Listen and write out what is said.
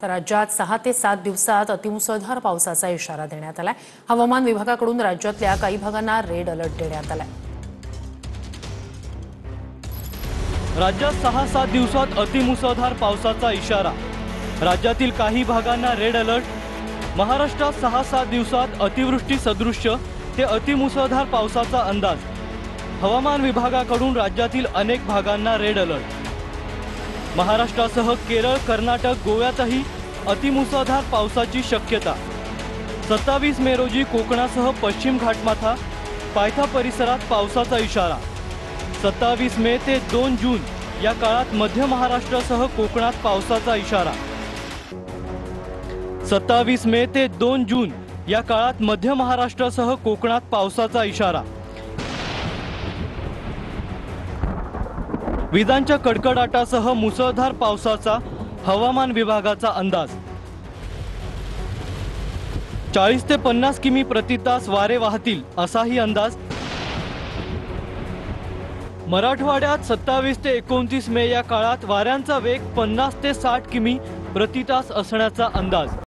तर राज्यात 6 ते 7 दिवसात अतिमुसळधार पावसाचा इशारा देण्यात आलाय। हवामान विभागाकडून राज्यातल्या काही भागांना रेड अलर्ट देण्यात आलाय। राज्यात 6-7 दिवसात अतिमुसळधार पावसाचा इशारा। राज्यातील काही भागांना रेड अलर्ट। महाराष्ट्रात 6-7 दिवसात अतिवृष्टी सदृश्य ते अतिमुसळधार पावसाचा अंदाज। हवामान विभागाकडून राज्यातील अनेक भागांना रेड अलर्ट। महाराष्ट्रासह केरळ, कर्नाटक, गोव्यातही अतिमुसळधार पावसाची शक्यता। 27 मे रोजी कोकणासह पश्चिम घाटमाथा, पायथा परिसरात पावसाचा इशारा। 27 मे ते 2 जून या काळात मध्य महाराष्ट्रासह कोकणात पावसाचा इशारा। 27 मे ते 2 जून या काळात मध्य महाराष्ट्रासह कोकणात पावसाचा इशारा। विजांच्या कडकडाटासह मुसळधार पावसाचा हवामान विभागाचा अंदाज। 40 ते 50 किमी प्रति तास वारे वाहतील असाही अंदाज। मराठवाड्यात 27 ते 29 मे या काळात वाऱ्यांचा वेग 50 ते 60 किमी प्रति तास असण्याचा अंदाज।